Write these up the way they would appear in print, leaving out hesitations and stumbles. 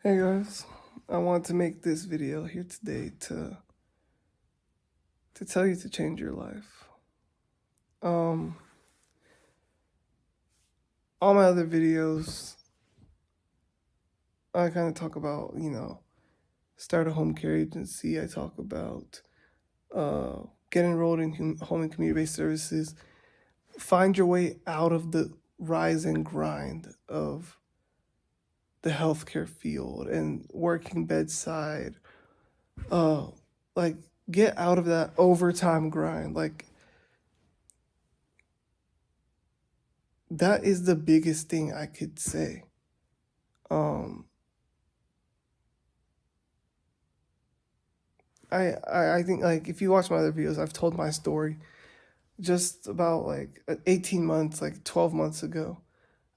Hey guys, I want to make this video here today to tell you to change your life. Um, all my other videos, I kind of talk about, start a home care agency. I talk about get enrolled in home and community-based services. Find your way out of the rise and grind of the healthcare field and working bedside. Uh, like get out of that overtime grind. Like that is the biggest thing I could say. Um, I think like if you watch my other videos, I've told my story just about like 18 months, like 12 months ago.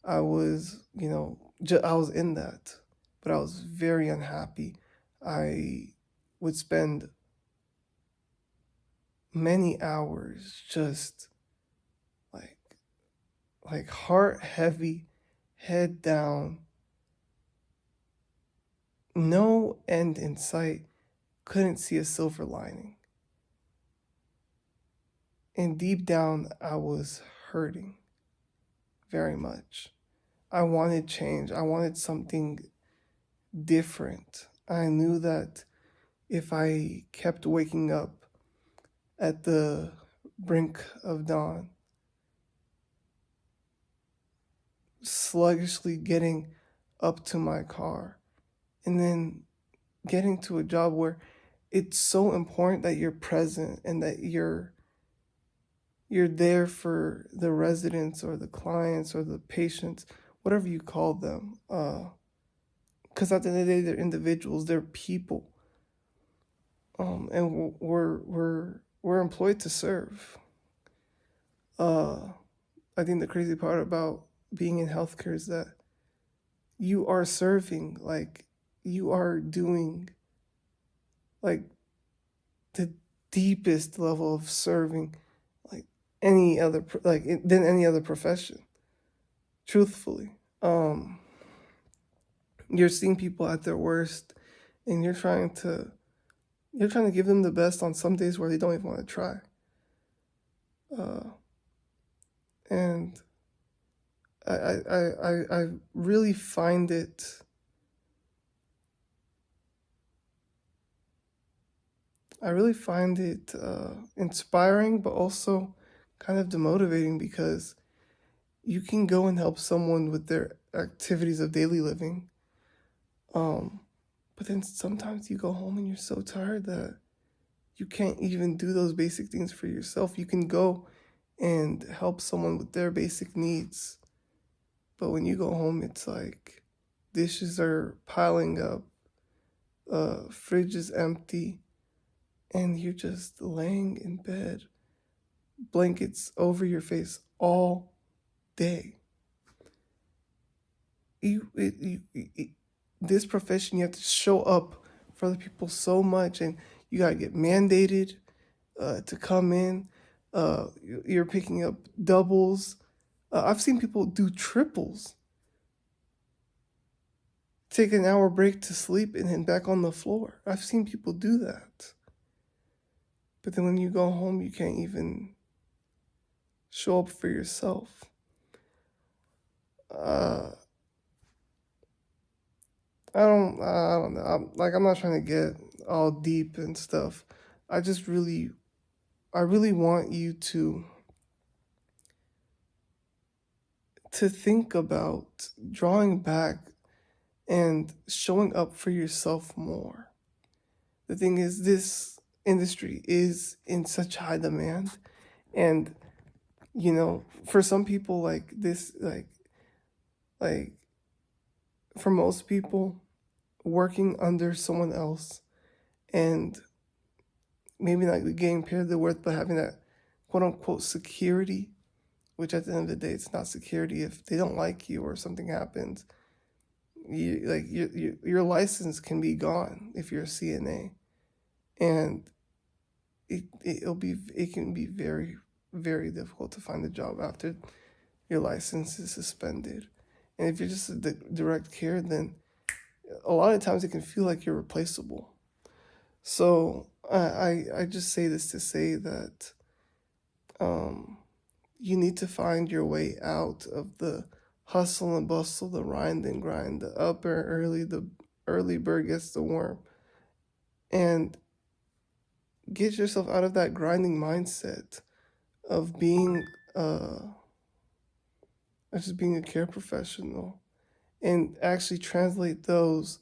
I was, I was in that, but I was very unhappy. I would spend many hours just like heart heavy, head down, no end in sight, couldn't see a silver lining. And deep down, I was hurting very much. I wanted change. I wanted something different. I knew that if I kept waking up at the brink of dawn, sluggishly getting up to my car, and then getting to a job where it's so important that you're present and that you're there for the residents or the clients or the patients, whatever you call them. Because at the end of the day, they're individuals, they're people, and we're employed to serve. Uh, I think the crazy part about being in healthcare is that you are serving, like you are doing, like the deepest level of serving, like any other, than any other profession. Truthfully, you're seeing people at their worst, and you're trying to give them the best on some days where they don't even want to try. Uh, and I really find it. I really find it inspiring, but also kind of demotivating because you can go and help someone with their activities of daily living, um, but then sometimes you go home and you're so tired that you can't even do those basic things for yourself. You can go and help someone with their basic needs, but when you go home, it's like dishes are piling up, fridge is empty, and you're just laying in bed, blankets over your face all day. This profession, you have to show up for other people so much, and you gotta get mandated to come in. You're picking up doubles. I've seen people do triples, take an hour break to sleep, and then back on the floor. I've seen people do that. But then when you go home, you can't even show up for yourself. Uh, I don't know. I'm not trying to get all deep and stuff. I just really, I really want you to think about drawing back and showing up for yourself more. The thing is, this industry is in such high demand, and for some people, like for most people, working under someone else and maybe not getting paid their worth, but having that quote unquote security, which at the end of the day, it's not security if they don't like you or something happens. Your license can be gone if you're a CNA, and it can be very, very difficult to find a job after your license is suspended. And if you're just a direct care, then a lot of times it can feel like you're replaceable. So I just say this to say that um, you need to find your way out of the hustle and bustle, the rind and grind, the the early bird gets the worm, and get yourself out of that grinding mindset of being just being a care professional, and actually translate those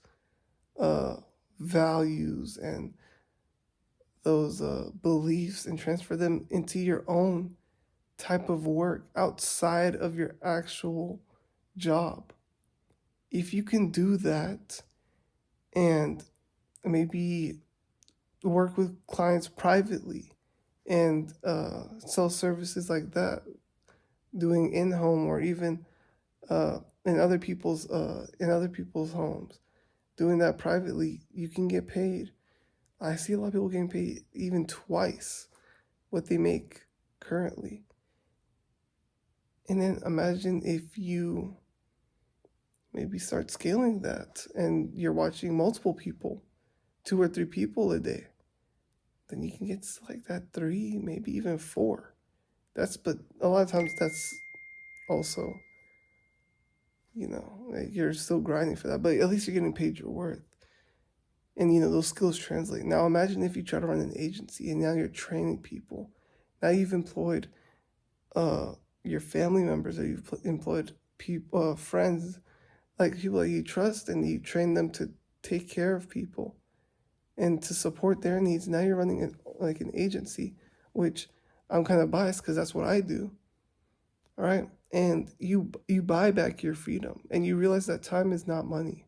uh, values and those beliefs and transfer them into your own type of work outside of your actual job. If you can do that and maybe work with clients privately and sell services like that, doing in home or even in other people's homes, doing that privately, you can get paid. I see a lot of people getting paid even twice what they make currently. And then imagine if you maybe start scaling that and you're watching multiple people, 2 or 3 people a day. Then you can get to like that 3, maybe even 4. But a lot of times that's also, like you're still grinding for that, but at least you're getting paid your worth. And those skills translate. Now imagine if you try to run an agency and now you're training people. Now you've employed uh your family members, or you've employed people, friends, like people that you trust, and you train them to take care of people and to support their needs. Now you're running like an agency, which I'm kind of biased because that's what I do. All right, and you buy back your freedom, and you realize that time is not money,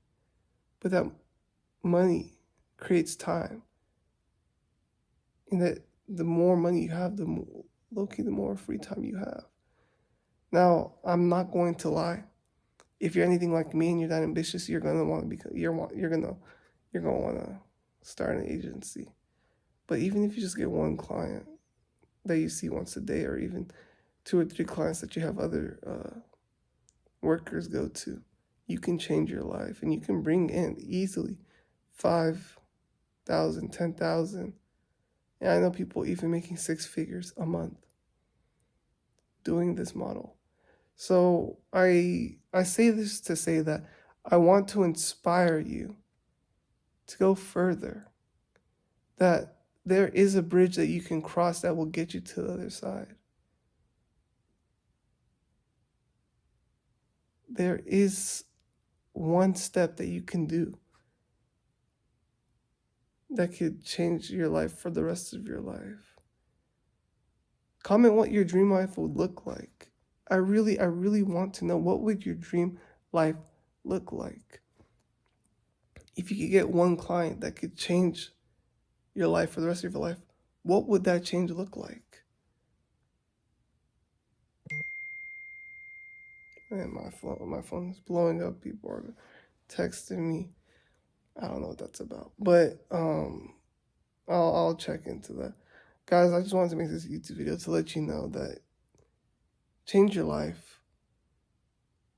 but that money creates time, and that the more money you have, the more free time you have. Now, I'm not going to lie. If you're anything like me and you're that ambitious, you're gonna want to become you're gonna want to start an agency. But even if you just get one client that you see once a day, or even 2 or 3 clients that you have other workers go to, you can change your life, and you can bring in easily 5,000, 10,000. And I know people even making 6 figures a month doing this model. So I say this to say that I want to inspire you to go further. That there is a bridge that you can cross that will get you to the other side. There is one step that you can do that could change your life for the rest of your life. Comment what your dream life would look like. I really want to know, what would your dream life look like? If you could get one client that could change your life for the rest of your life, what would that change look like? And my phone is blowing up. People are texting me. I don't know what that's about, but I'll check into that. Guys, I just wanted to make this YouTube video to let you know that change your life.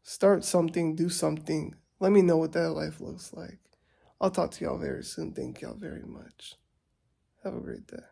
Start something, do something. Let me know what that life looks like. I'll talk to y'all very soon. Thank y'all very much. Have a great day.